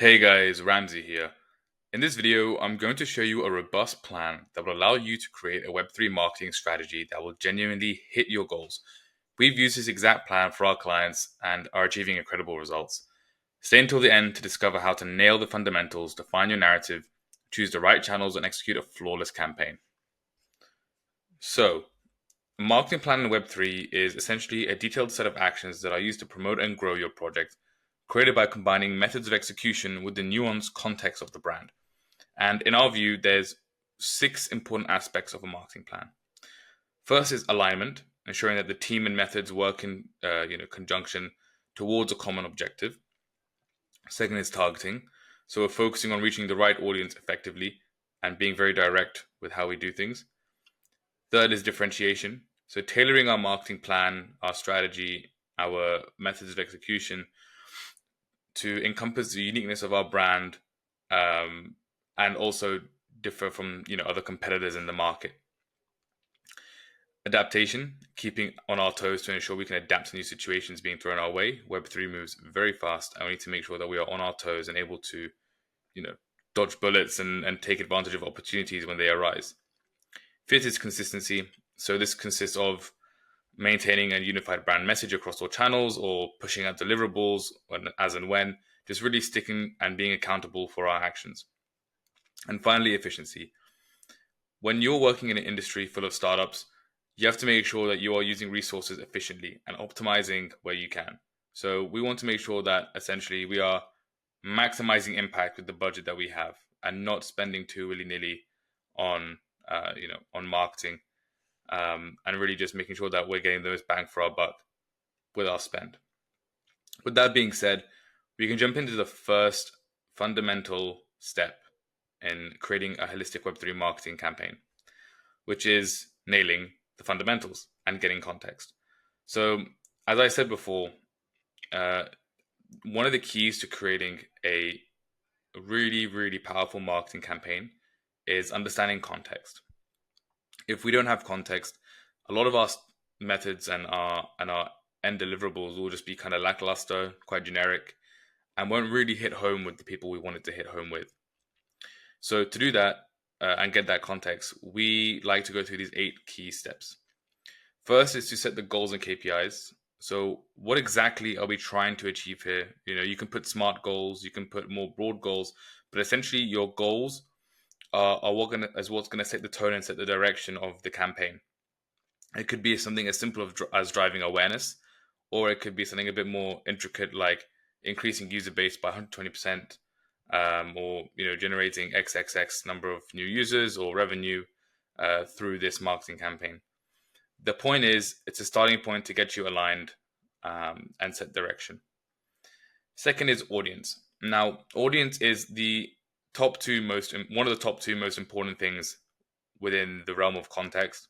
Hey guys, Ramsey here. In this video, I'm going to show you a robust plan that will allow you to create a Web3 marketing strategy that will genuinely hit your goals. We've used this exact plan for our clients and are achieving incredible results. Stay until the end to discover how to nail the fundamentals, define your narrative, choose the right channels, and execute a flawless campaign. So, a marketing plan in Web3 is essentially a detailed set of actions that are used to promote and grow your project, created by combining methods of execution with the nuanced context of the brand. And in our view, there's 6 important aspects of a marketing plan. First is alignment, ensuring that the team and methods work in conjunction towards a common objective. Second is targeting. So we're focusing on reaching the right audience effectively and being very direct with how we do things. Third is differentiation. So tailoring our marketing plan, our strategy, our methods of execution to encompass the uniqueness of our brand, and also differ from other competitors in the market. Adaptation, keeping on our toes to ensure we can adapt to new situations being thrown our way. Web3 moves very fast, and we need to make sure that we are on our toes and able to, dodge bullets and take advantage of opportunities when they arise. Fifth is consistency. So this consists of maintaining a unified brand message across all channels or pushing out deliverables as and when, just really sticking and being accountable for our actions. And finally, efficiency. When you're working in an industry full of startups, you have to make sure that you are using resources efficiently and optimizing where you can. So we want to make sure that essentially we are maximizing impact with the budget that we have and not spending too willy-nilly on marketing, and really just making sure that we're getting the most bang for our buck with our spend. With that being said, we can jump into the first fundamental step in creating a holistic Web3 marketing campaign, which is nailing the fundamentals and getting context. So, as I said before, one of the keys to creating a really, really powerful marketing campaign is understanding context. If we don't have context, a lot of our methods and our end deliverables will just be kind of lackluster, quite generic, and won't really hit home with the people we want it to hit home with. So to do that and get that context, we like to go through these 8 key steps. First is to set the goals and KPIs. So what exactly are we trying to achieve here? You can put SMART goals, you can put more broad goals, but essentially your goals are what's going to set the tone and set the direction of the campaign. It could be something as simple as driving awareness, or it could be something a bit more intricate like increasing user base by 120%, or generating XXX number of new users or revenue through this marketing campaign. The point is, it's a starting point to get you aligned and set direction. Second is audience. Now, audience is one of the top two most important things within the realm of context.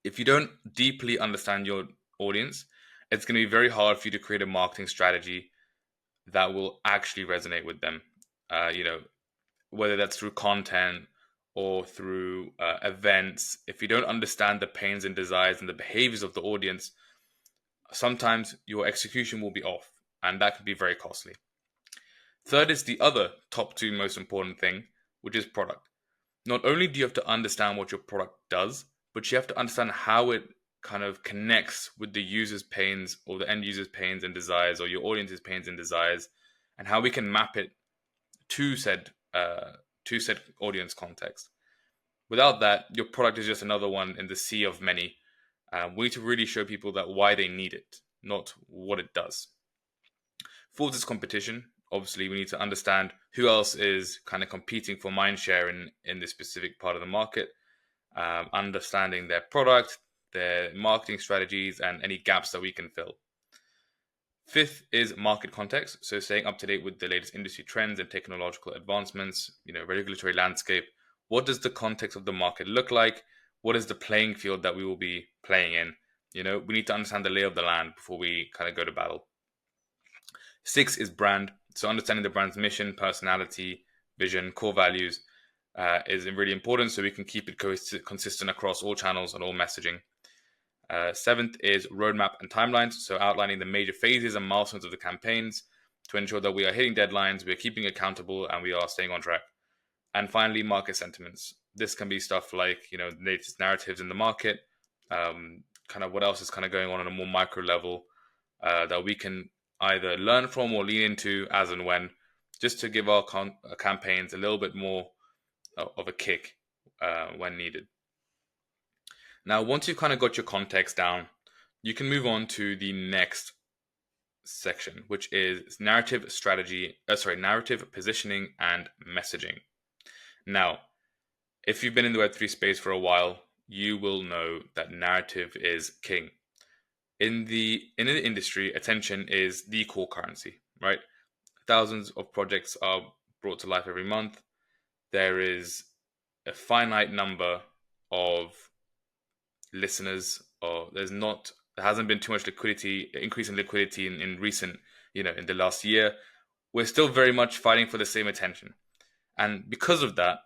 If you don't deeply understand your audience, it's going to be very hard for you to create a marketing strategy that will actually resonate with them. Whether that's through content or through events. If you don't understand the pains and desires and the behaviors of the audience, sometimes your execution will be off, and that can be very costly. Third is the other top 2 most important thing, which is product. Not only do you have to understand what your product does, but you have to understand how it kind of connects with the user's pains or the end user's pains and desires, or your audience's pains and desires, and how we can map it to said audience context. Without that, your product is just another one in the sea of many. We need to really show people that why they need it, not what it does. Fourth is competition. Obviously, we need to understand who else is kind of competing for mind share in this specific part of the market, understanding their product, their marketing strategies, and any gaps that we can fill. Fifth is market context. So staying up to date with the latest industry trends and technological advancements, regulatory landscape. What does the context of the market look like? What is the playing field that we will be playing in? We need to understand the lay of the land before we kind of go to battle. 6 is brand. So understanding the brand's mission, personality, vision, core values is really important so we can keep it consistent across all channels and all messaging. 7th is roadmap and timelines. So outlining the major phases and milestones of the campaigns to ensure that we are hitting deadlines, we are keeping accountable, and we are staying on track. And finally, market sentiments. This can be stuff like, the latest narratives in the market, kind of what else is kind of going on a more micro level that we can either learn from or lean into as and when, just to give our campaigns a little bit more of a kick when needed. Now, once you've kind of got your context down, you can move on to the next section, which is narrative positioning and messaging. Now, if you've been in the Web3 space for a while, you will know that narrative is king. In the industry, attention is the core currency, right? Thousands of projects are brought to life every month. There is a finite number of listeners, or there hasn't been too much increase in liquidity in recent, in the last year. We're still very much fighting for the same attention. And because of that,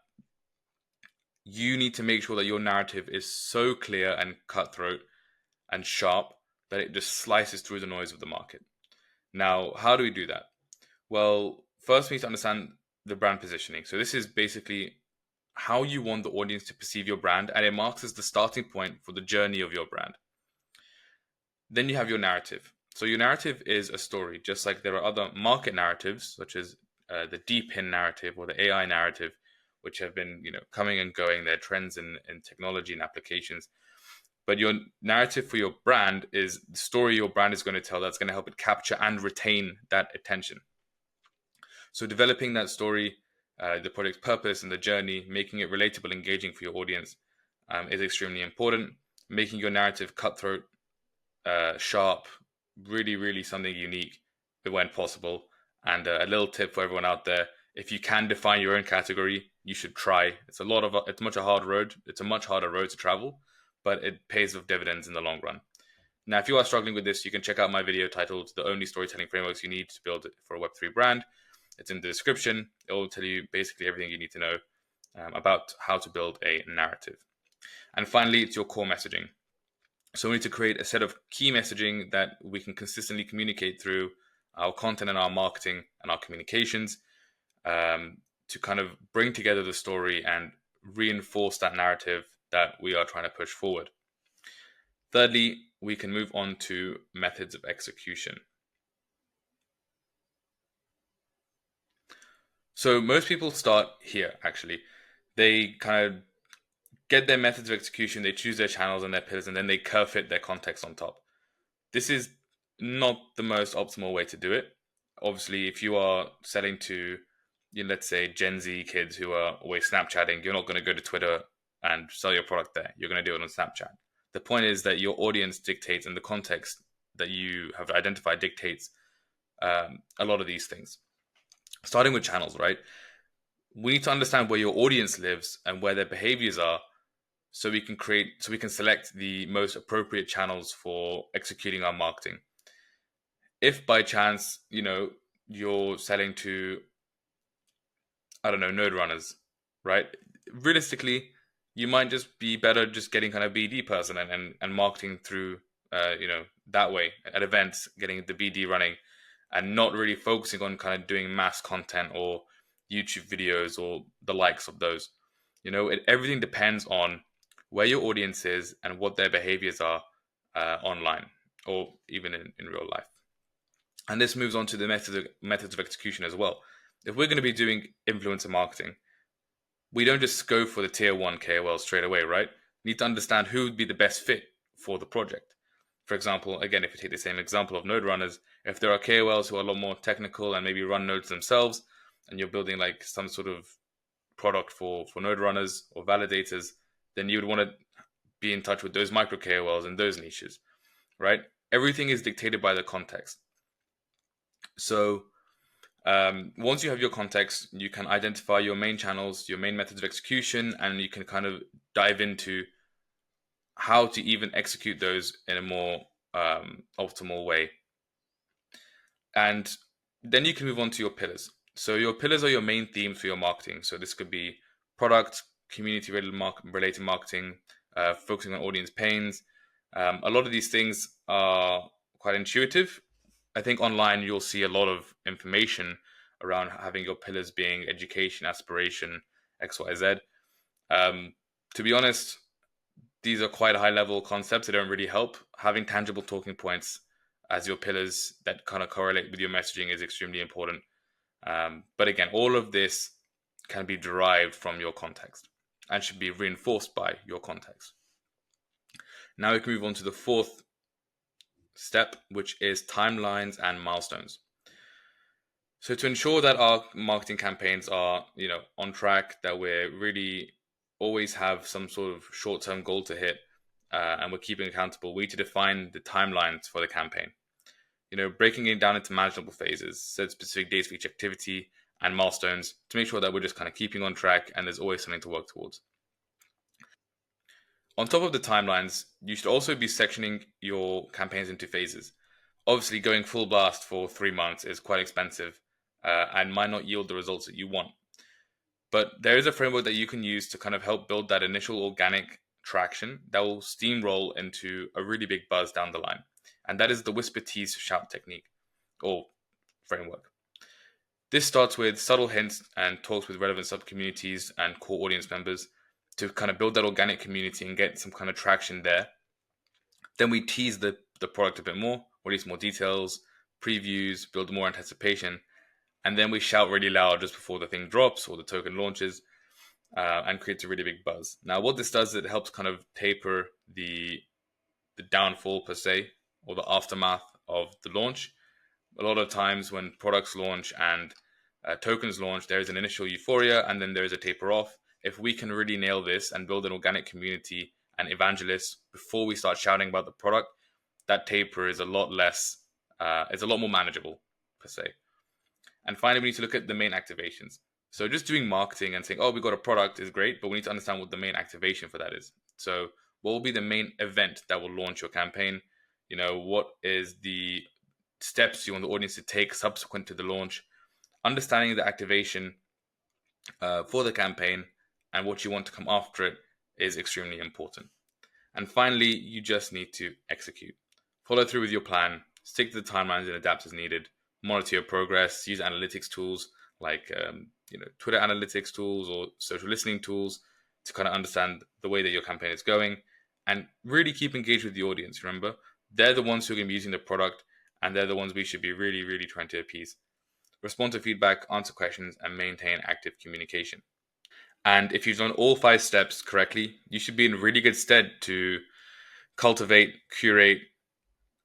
you need to make sure that your narrative is so clear and cutthroat and sharp that it just slices through the noise of the market. Now, how do we do that? Well, first we need to understand the brand positioning. So this is basically how you want the audience to perceive your brand, and it marks as the starting point for the journey of your brand. Then you have your narrative. So your narrative is a story, just like there are other market narratives, such as the DeepIn narrative or the AI narrative, which have been, coming and going. They're trends in technology and applications. But your narrative for your brand is the story your brand is going to tell that's going to help it capture and retain that attention. So developing that story, the project's purpose and the journey, making it relatable, engaging for your audience is extremely important. Making your narrative cutthroat, sharp, really, really something unique when possible. And a little tip for everyone out there: if you can define your own category, you should try. It's a much harder road to travel, but it pays off dividends in the long run. Now, if you are struggling with this, you can check out my video titled "The Only Storytelling Frameworks You Need to Build for a Web3 Brand." It's in the description. It will tell you basically everything you need to know about how to build a narrative. And finally, it's your core messaging. So we need to create a set of key messaging that we can consistently communicate through our content and our marketing and our communications to kind of bring together the story and reinforce that narrative that we are trying to push forward. Thirdly, we can move on to methods of execution. So most people start here, actually. They kind of get their methods of execution, they choose their channels and their pillars, and then they curve fit their context on top. This is not the most optimal way to do it. Obviously, if you are selling to, let's say, Gen Z kids who are always Snapchatting, you're not going to go to Twitter and sell your product there. You're going to do it on Snapchat. The point is that your audience dictates, and the context that you have identified dictates a lot of these things. Starting with channels, right? We need to understand where your audience lives and where their behaviors are, so we can select the most appropriate channels for executing our marketing. If by chance, you're selling to, node runners, right? Realistically, you might just be better just getting kind of BD person and marketing through, that way at events, getting the BD running, and not really focusing on kind of doing mass content or YouTube videos or the likes of those. Everything depends on where your audience is and what their behaviors are online or even in real life. And this moves on to the methods of execution as well. If we're going to be doing influencer marketing, we don't just go for the tier 1 KOL straight away, right? We need to understand who would be the best fit for the project. For example, again, if you take the same example of node runners, if there are KOLs who are a lot more technical and maybe run nodes themselves, and you're building like some sort of product for node runners or validators, then you would want to be in touch with those micro KOLs in those niches, right? Everything is dictated by the context. So once you have your context, you can identify your main channels, your main methods of execution, and you can kind of dive into how to even execute those in a more optimal way. And then you can move on to your pillars. So your pillars are your main themes for your marketing. So this could be product, community-related marketing, focusing on audience pains. A lot of these things are quite intuitive. I think online you'll see a lot of information around having your pillars being education, aspiration, XYZ. Um, to be honest, these are quite high level concepts. They don't really help. Having tangible talking points as your pillars that kind of correlate with your messaging is extremely important. But again, all of this can be derived from your context and should be reinforced by your context. Now we can move on to the fourth step, which is timelines and milestones. So to ensure that our marketing campaigns are, on track, that we're really always have some sort of short-term goal to hit, and we're keeping accountable, we need to define the timelines for the campaign. Breaking it down into manageable phases, set specific dates for each activity and milestones to make sure that we're just kind of keeping on track and there's always something to work towards. On top of the timelines, you should also be sectioning your campaigns into phases. Obviously, going full blast for 3 months is quite expensive and might not yield the results that you want. But there is a framework that you can use to kind of help build that initial organic traction that will steamroll into a really big buzz down the line. And that is the whisper, tease, shout technique or framework. This starts with subtle hints and talks with relevant sub-communities and core audience members to kind of build that organic community and get some kind of traction there. Then we tease the product a bit more, release more details, previews, build more anticipation, and then we shout really loud just before the thing drops or the token launches, and creates a really big buzz. Now, what this does is it helps kind of taper the downfall per se, or the aftermath of the launch. A lot of times when products launch and tokens launch, there is an initial euphoria and then there is a taper off. If we can really nail this and build an organic community and evangelists before we start shouting about the product, that taper is a lot less, it's a lot more manageable per se. And finally, we need to look at the main activations. So just doing marketing and saying, oh, we got a product is great, but we need to understand what the main activation for that is. So what will be the main event that will launch your campaign? What is the steps you want the audience to take subsequent to the launch? Understanding the activation for the campaign and what you want to come after it is extremely important. And finally, you just need to execute. Follow through with your plan, stick to the timelines and adapt as needed, monitor your progress, use analytics tools like Twitter analytics tools or social listening tools to kind of understand the way that your campaign is going, and really keep engaged with the audience. Remember, they're the ones who are going to be using the product, and they're the ones we should be really, really trying to appease. Respond to feedback, answer questions, and maintain active communication. And if you've done all 5 steps correctly, you should be in really good stead to cultivate, curate,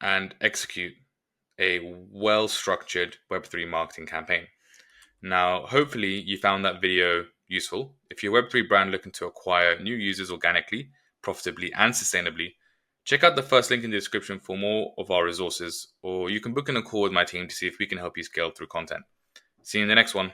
and execute a well-structured Web3 marketing campaign. Now, hopefully you found that video useful. If you're a Web3 brand looking to acquire new users organically, profitably, and sustainably, check out the first link in the description for more of our resources, or you can book in a call with my team to see if we can help you scale through content. See you in the next one.